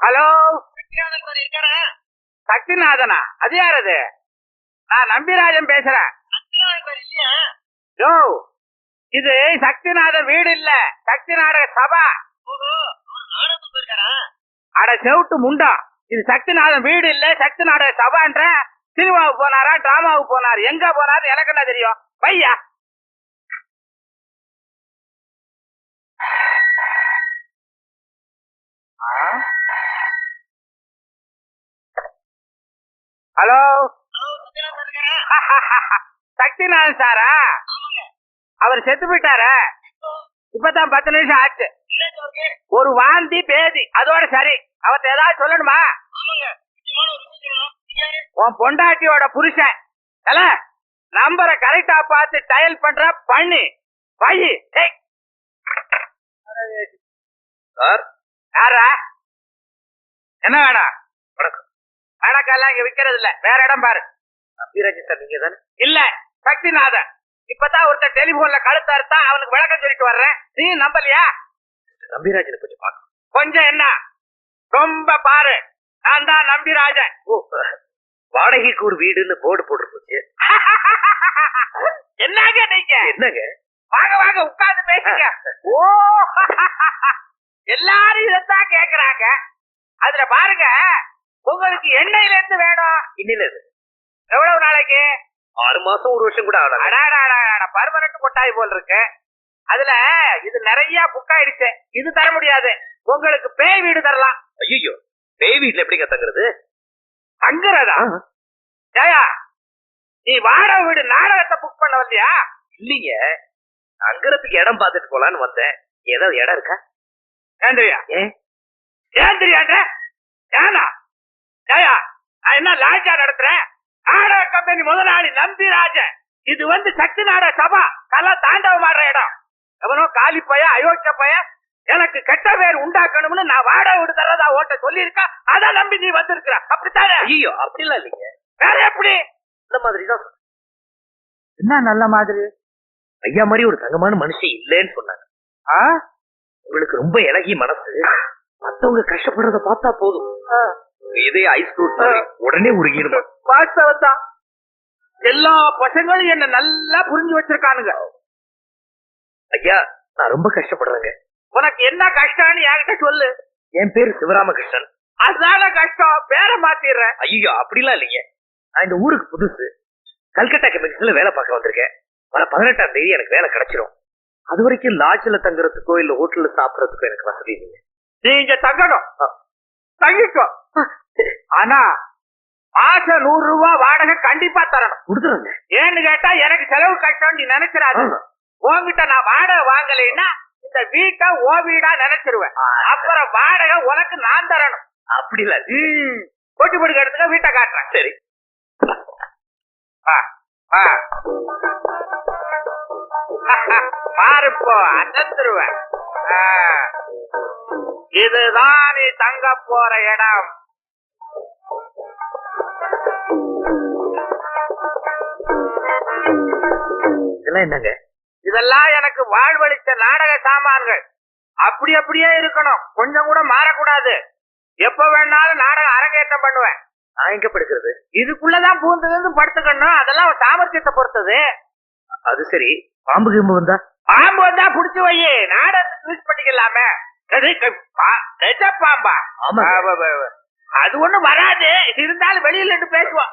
Hello, சக்திநாதனா? அது யாரது? நான் நம்பிராஜன் பேசுறேன். யோ, இது சக்திநாதன் வீடு இல்ல, சக்தி நாடக சபா. அட செவுட்டு முண்டா, இது சக்திநாதன் வீடு இல்ல, சக்தி நாடக சபான்ற. சினிமாவுக்கு போனாரா, டிராமாவுக்கு போனாரு, எங்க போனாரு எனக்கு என்ன தெரியும்? பையா ஹலோ, சக்திநாதன் சாரா? அவர் செத்து போயிட்டார. இப்பதான் 10 நிமிஷம் ஆச்சு. ஒரு வாந்தி பேதி, அதோட சரி. அவர்கிட்ட ஏதாவது சொல்லணுமா? உன் பொண்டாட்டியோட புருஷன் நம்பரை கரெக்டா பார்த்து டயல் பண்ற பண்ணி பையி. யாரா? என்ன வேணாம்? வணக்கம்லாம் இங்க விக்கிறது இல்ல, வேற இடம் பாரு. சார் நீங்க தானே? இல்ல, சக்திநாதன். இப்பதான் ஒருத்தர் டெலிபோன்ல கழுத்தா இருந்தா அவனுக்கு விளக்கம் சொல்லிட்டு வர்றேன். நீ நம்பலையா? நம்பிராஜனை கொஞ்சம் பாரு. கொஞ்சம் என்ன, ரொம்ப பாரு. நான் தான் நம்பிராஜன். வாடகைக்கு ஒரு வீடுன்னு போர்டு போட்டு போச்சு. என்னங்க நீங்க? என்னங்க? வாங்க வாங்க உட்கார்ந்து பேசுங்க. ஓ, எல்லாரும் இதான் கேக்குறாங்க. அதுல பாருங்க, உங்களுக்கு எண்ணெயில இருந்து வேணும். இன்னில இருந்து எவ்வளவு நாளைக்கு? 6 மாசம் 1 வருஷம் கூட ஆகல. பர்மனன்ட் கொட்டாய் போல் இருக்கு. அதுல இது நிறைய புக் ஆயிடுச்சு. இது தர முடியாது. உங்களுக்கு பேய் வீடு தரலாம். ஐயோ, பேய் வீட்டுல எப்படிங்க தங்குறது? தங்குறதா? ஜயா, நீ வாடகை வீடு நாடகத்தை புக் பண்ண வந்தியா? இல்லீங்க, தங்குறதுக்கு இடம் பார்த்துட்டு போலான்னு வந்தேன். ஏதாவது இடம் இருக்கா? ஏந்திரியா? ஏன் தெரியாத? ஏனா ஜயா, நான் என்ன லாட்ஜா நடத்துறேன்? நாடக கம்பெனி முதலாளி நம்பிராஜன். இது வந்து சக்தி நாடக சபா, கலா தாண்டவம் ஆடுற இடம். எவனோ காலி பைய, அயோக்கிய பைய எனக்கு கெட்ட பேர் உண்டாக்கணும்னு நான் வாடகை வீடு தரதா ஓட்ட சொல்லியிருக்கா. அதான் நம்பி நீ வந்திருக்கிற. அப்படித்தானே? ஐயோ, அப்படிலாம் இல்லைங்க. வேற எப்படி? இந்த மாதிரி தான். என்ன நல்ல மாதிரி? ஐயா மாதிரி ஒரு தங்கமான மனுஷன் இல்லைன்னு சொன்னாங்க. உங்களுக்கு ரொம்ப இலகிய மனசு. மத்தவங்க கஷ்டப்படுறத பார்த்தா போதும், இதே ஐஸ் உடனே உருகிடுமா. வாஸ்தவத்தான். எல்லா பசங்களும் என்ன நல்லா புரிஞ்சு வச்சிருக்கானுங்க. ஐயா, நான் ரொம்ப கஷ்டப்படுறேங்க. உனக்கு என்ன கஷ்டம்னு என்கிட்ட சொல்லு. என் பேரு சிவராமகிருஷ்ணன். அதுதான கஷ்டம், பேரை மாத்திடுறேன். ஐயோ, அப்படிலாம் இல்லைங்க. நான் இந்த ஊருக்கு புதுசு. கல்கட்டா கெமிக்கல்ஸ்ல வேலை பார்க்க வந்திருக்கேன். வர 18ஆம் தேதி எனக்கு வேலை கிடைச்சிரும். அது வரைக்கும் லாட்ஜ்ல தங்குறதுக்கோ இல்ல ஹோட்டல்ல சாப்பிடறதுக்கோ எனக்கு வசதி இல்லைங்க. நீங்க தங்கணும், தங்கிக்கோ. ஆனா மாசம் 100 ரூபாய் வாடகை கண்டிப்பா தரணும். கொடுத்துருங்க. ஏன்னு கேட்டா எனக்கு செலவு கஷ்டம் நீ நினைச்சிடாது. உன்கிட்ட நான் வாடகை வாங்கலைன்னா இந்த வீட்டை ஓ வீடா நினைச்சிருவேன். அப்புறம் வாடகை உனக்கு நான் தரணும். அப்படி இல்ல, போட்டி போடுக்க எடுத்துக்க, வீட்டை காட்டுறேன். சரி, பாருப்போ அசந்துருவேன். இதுதான் நீ தங்க போற இடம். இதெல்லாம் என்னங்க? இதெல்லாம் எனக்கு வாழ்வழித்த நாடக சாமான்கள். அப்படி அப்படியே இருக்கணும், கொஞ்சம் கூட மாறக்கூடாது. எப்ப வேணாலும் நாடகம் அரங்கேற்றம் பண்ணுவேன். நான் எங்க படுக்கிறது? இதுக்குள்ளதான் பூந்து படுத்துக்கணும். அதெல்லாம் சாமர்த்தியத்தை பொறுத்தது. அது சரி, பாம்பு கிம்பு வந்தா? பாம்பு வந்தா புடிச்சு வை, நாடகத்துக்கு யூஸ் பண்ணிக்கலாமே. பாம்பா? அது ஒண்ணும் வராது. இருந்தாலும் வெளியில இருந்து பேசுவோம்.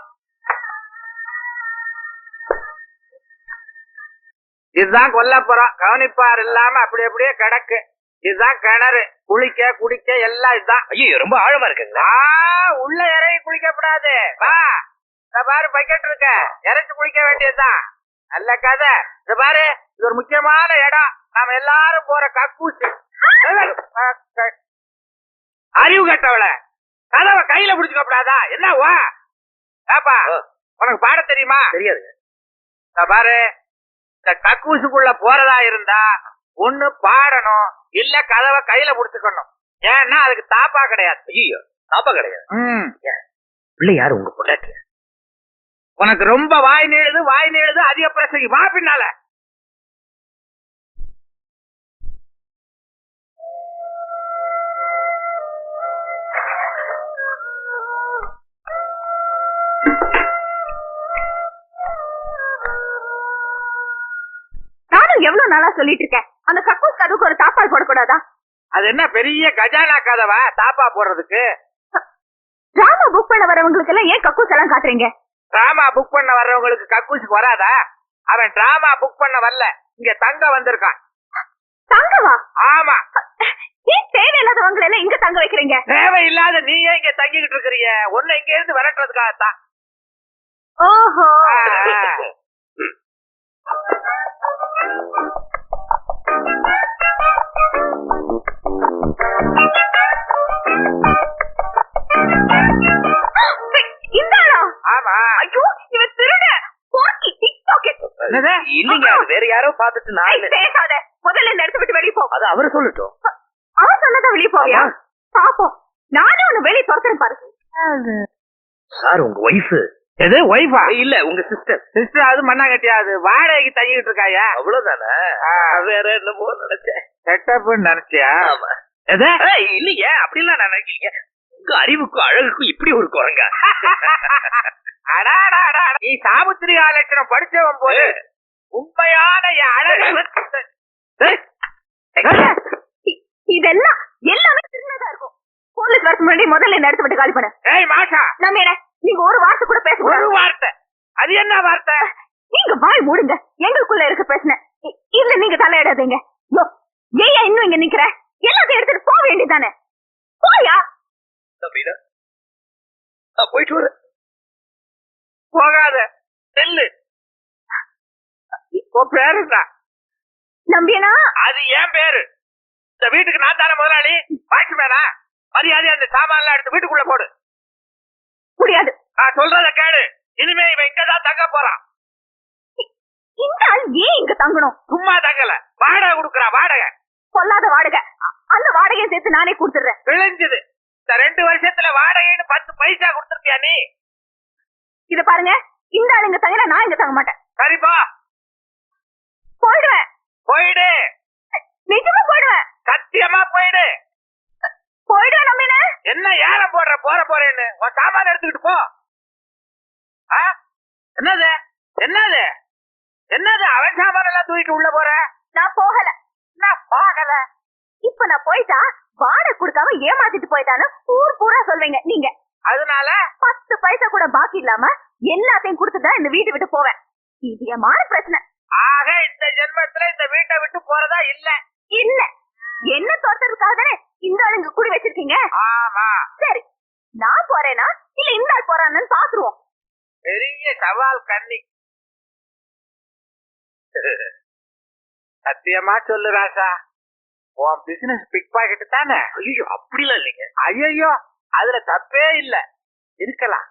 இதுதான் கொல்லப்புறம். கவனிப்பார் இல்லாம அப்படி அப்படியே கிடக்கு. இதுதான் கிணறு. குளிக்க குடிக்க எல்லாம் இதுதான். ஐயோ, ரொம்ப ஆழமா இருக்குங்களா? உள்ள இறங்கி குளிக்கப்படாது. வா, இந்த பாரு பக்கெட் இருக்க, இறச்சி குளிக்க வேண்டியதுதான். நல்ல கதை. இந்த பாரு, இது ஒரு முக்கியமான இடம். நாம எல்லாரும் போற கக்கூசி. அறிவு கட்டவள, கதவை கையில புடிச்சுக்கப்படாதா? என்ன வா பாப்பா, உனக்கு பாட தெரியுமா? தெரியாதுங்க. இந்த பாரு, இந்த கக்கூசுக்குள்ள போறதா இருந்தா ஒண்ணு பாடணும், இல்ல கதவை கையில புடிச்சுக்கணும். ஏன்னா அதுக்கு தாப்பா கிடையாது. ஐயோ, தாப்பா கிடையாது. இல்ல யாரு உங்க பொண்டாட்டி? உனக்கு ரொம்ப வாய் நீளுது அதிக பிரசங்கி. வா பின்னால. நானும் எவ்வளவு நாளா சொல்லிட்டு இருக்கேன், அந்த கக்கூஸ் கதுக்கு ஒரு தாப்பால் போடக்கூடாதா? அது என்ன பெரிய கஜானா கதவா தாப்பா போடுறதுக்கு? டிராமா புக் பண்ண வரவங்களுக்கு எல்லாம் ஏன் கக்கூஸ் எல்லாம் காட்டுறீங்க? டிராமா புக் பண்ண வர்றவங்களுக்கு கக்கூஸ் வராதா? அவன் டிராமா புக் பண்ண வரல, இங்க தங்க வந்திருக்கான். தங்கவா? ஆமா. ஏன் தேவையில்லாதவங்களை எல்லாம் இங்க தங்க வைக்கிறீங்க? தேவையில்லாத நீங்க இங்க தங்கிக்கிட்டு இருக்கிறீங்க, ஒண்ணு இங்க இருந்து விரட்டுறதுக்காகத்தான். ஓஹோ. இந்தாளா? ஆமா. ஐயோ, இவன் திருட போக்கி டிக்டாக்கெட். இல்லைங்க, அது வேற யாரோ பாத்துட்டு நான் பேசாத, முதல்ல இந்த இடத்தை விட்டு வெளியே போ. அது அவரு சொல்லட்டும். அவன் சொன்னதா வெளியே போவியா? பாப்போம், நானும் உன்னை வெளியே துரத்துறேன் பாரு. சார், உங்க ஒய்ஃப். எது ஒய்ஃபா? இல்ல, உங்க சிஸ்டர். சிஸ்டர் அது மண்ணாங்கட்டியா? அது வாடகைக்கு தங்கிட்டு இருக்காயா? அவ்வளவுதானே. வேற என்னமோ நினைச்சேன். செட்டப் நினைச்சியா? ஆமா. எது? இல்லைங்க, அப்படிலாம் நான் நினைக்கலீங்க. உங்க அறிவுக்கும் அழகுக்கும் இப்படி ஒரு குரங்க. நீ சாமுத்திரிகா லட்சணம் படிச்சவன் போது உண்மையான அழகு. இதெல்லாம் எல்லாமே சின்னதா இருக்கும். போலீஸ் வரக்கு முன்னாடி முதல்ல இந்த இடத்தை விட்டு காலி பண்ணு. ஏய் மாஷா, நம்ம என்ன, நீங்க ஒரு வார்த்தை கூட பேச ஒரு வார்த்தை? அது என்ன வார்த்தை? நீங்க வாய் மூடுங்க, எங்களுக்குள்ள இருக்க பிரச்சனை இல்ல, நீங்க தலையிடாதீங்க. ஏன் இன்னும் இங்க நிக்கிற? எல்லாத்தையும் எடுத்துட்டு போக வேண்டியதானே? போயா. போயிட்டு வர. போகாத, செல்லு. பேருடா நம்பியனா? அது ஏன் பேரு. இந்த வீட்டுக்கு நான் தானே முதலாளி, வாட்ச்மேனா? மரியாதை அந்த சாமான் எல்லாம் எடுத்து வீட்டுக்குள்ள போடு. முடியாது. நான் சொல்றத கேளு, இனிமே இவன் இங்கதான் தங்க போறான். இந்த ஆள் ஏன் இங்க தங்கணும்? சும்மா தங்கல, வாடகை கொடுக்கறான். வாடகை சொல்லாத வாடகை. அந்த வாடகையை சேர்த்து நானே கொடுத்துடுறேன். விளைஞ்சது. இந்த 2 வருஷத்துல வாடகைன்னு 10 பைசா கொடுத்துருப்பியா நீ? இத பாருங்க, இந்த ஆள் இங்க தங்கினா நான் இங்க தங்க மாட்டேன். சரிப்பா, போயிடுவேன். போயிடு. நிஜமா போயிடுவேன். சத்தியமா போயிடு. போயிடுவேன். நம்ம என்ன ஏலம் போடுற? போறேன்னு உன் சாமான எடுத்துக்கிட்டு போ. என்னது என்னது என்னது? அவன் சாமான எல்லாம் தூக்கிட்டு உள்ள போற? நான் போகல. நான் போகல. இப்ப நான் போயிட்டா வாடகை கொடுக்காம ஏமாத்திட்டு போயிட்டான்னு ஊர் பூரா சொல்வீங்க நீங்க. அதனால 10 பைசா கூட பாக்கி இல்லாம எல்லாத்தையும் கொடுத்துதான் இந்த வீட்டை விட்டு போவேன். இது எமான பிரச்சனை. ஆக இந்த ஜென்மத்துல இந்த வீட்டை விட்டு போறதா இல்ல? இல்ல. என்ன தோற்றதுக்காக தானே இந்த ஆளுங்க குடி வச்சிருக்கீங்க. ஆமா. சரி, நான் போறேனா இல்ல இந்த ஆள் போறான்னு பாத்துருவோம். பெரிய சவால் கண்ணி. சத்தியமா சொல்லு ராசா, உன் பிசினஸ் பிக் பாக்கெட் தானே? ஐயோ, அப்படிலாம் இல்லைங்க. ஐயோ, அதுல தப்பே இல்ல, இருக்கலாம்.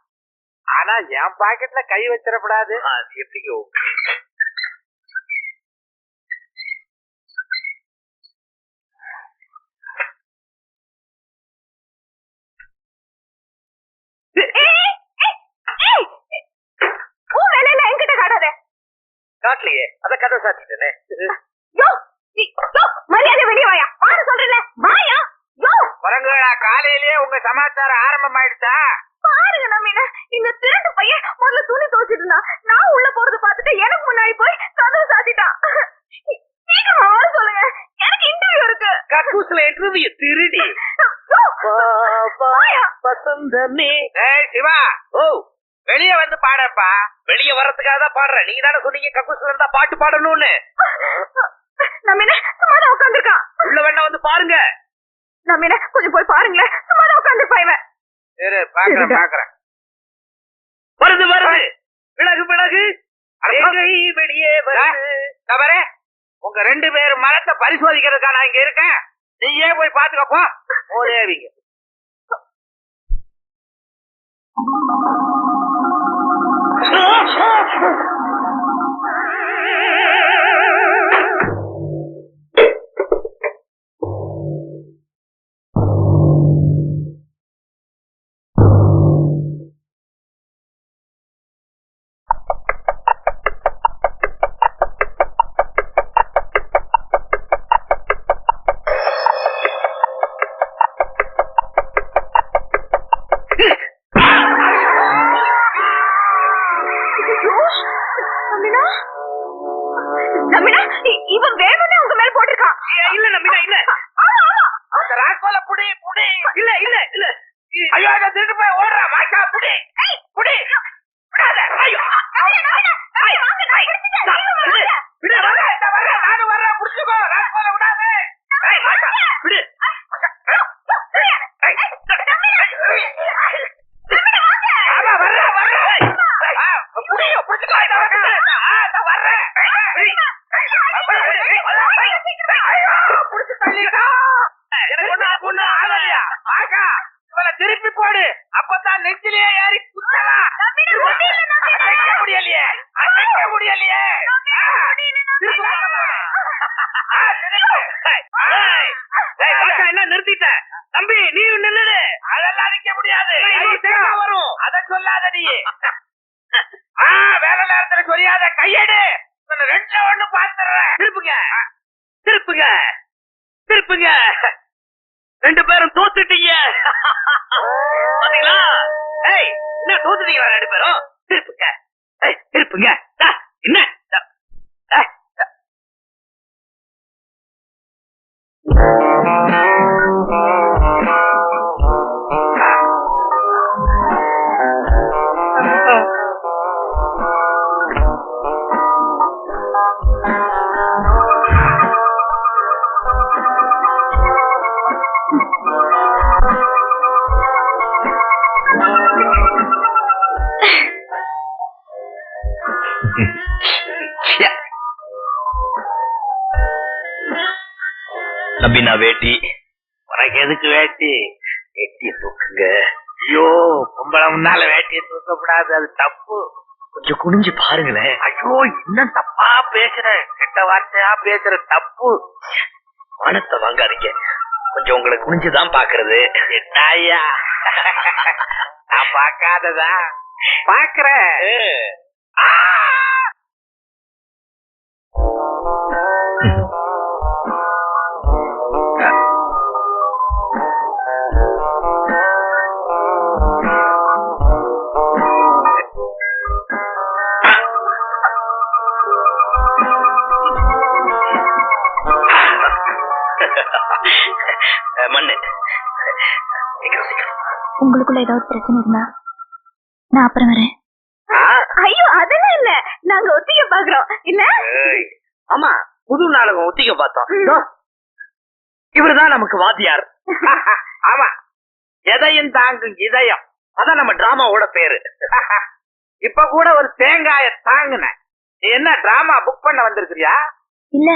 ஆனா என் பாக்கெட்ல கை வச்சிடக்கூடாது. அது எப்படியோ. என்கிட்ட காட்டாத. காட்டலையே, அத கதை சாத்திட்டேனே. மரியாதை வெளியே வாயா. பாரு சொல்றேன், வாயா. வரங்களா, காலையிலேயே உங்க சமாச்சாரம் ஆரம்பமாயிடுச்சா? பாருங்க நம்ம இந்த திருட்டு பையன் முதல்ல துணி துவச்சிட்டு இருந்தா, நான் உள்ள போறது பாத்துட்டு எனக்கு முன்னாடி போய் கதவு சாத்திட்டான். சீக்கிரமா வர சொல்லுங்க, எனக்கு இன்டர்வியூ இருக்கு. கக்கூஸ்ல இன்டர்வியூ திருடி. வசந்தமே. ஏய் சிவா, ஓ வெளியே வந்து பாடப்பா. வெளியே வர்றதுக்காக தான் பாடுற. நீங்க தானே சொன்னீங்க கக்கூஸ்ல இருந்தா பாட்டு பாடணும்னு. நம்ம சும்மாதான் உட்காந்துருக்கான். உள்ள வேணா வந்து பாருங்க. நம்ம கொஞ்சம் போய் பாருங்களேன். சும்மாதான் உட்காந்துருப்பா இவன். சரி, பாக்குறேன். வருது வருது. விலகு விலகு. வெளியே வருது. உங்க 2 பேர் மரத்தை பரிசோதிக்கிறதுக்கா நான் இங்க இருக்கேன். நீயே போய் பாத்துக்கப்போ. ஓதேவிங்க. வேலை நேரத்துல சொல்லாத கையெடு. ரெண்டுல ஒண்ணு பாத்துறேன். திருப்புங்க திருப்புங்க திருப்புங்க. ரெண்டு பேரும் தோத்துட்டீங்க. பாத்தீங்களா? ஏய், என்ன தோத்துட்டீங்களா ரெண்டு பேரும்? திருப்புங்க. ஏய், திருப்புங்க. என்ன நம்பினா வேட்டி? உனக்கு எதுக்கு வேட்டி? வேட்டியை தூக்குங்க. ஐயோ, பொம்பளை முன்னால வேட்டியை தூக்கப்படாது, அது தப்பு. கொஞ்சம் குனிஞ்சு பாருங்களேன். ஐயோ, இன்னும் தப்பா பேசுறேன், கெட்ட வார்த்தையா பேசுற, தப்பு. பணத்தை வாங்காதீங்க, கொஞ்சம் உங்களை குனிஞ்சுதான் பாக்குறது. என்ன ஐயா, நான் பாக்காததா பாக்குறேன். மண்ணு, உங்களுக்குள்ள ஏதாவது பிரச்சனை இருந்தா நான் அப்புறம் வரேன். ஐயோ, அதெல்லாம் இல்ல, நாங்க ஒத்திகை பாக்குறோம் இல்ல. ஆமா, புது நாடகம் ஒத்திகை பார்த்தோம். இவருதான் நமக்கு வாத்தியார். ஆமா, எதையும் தாங்கும் இதயம், அதான் நம்ம டிராமாவோட பேரு. இப்ப கூட ஒரு தேங்காய தாங்குன. நீ என்ன டிராமா புக் பண்ண வந்திருக்கியா? இல்ல,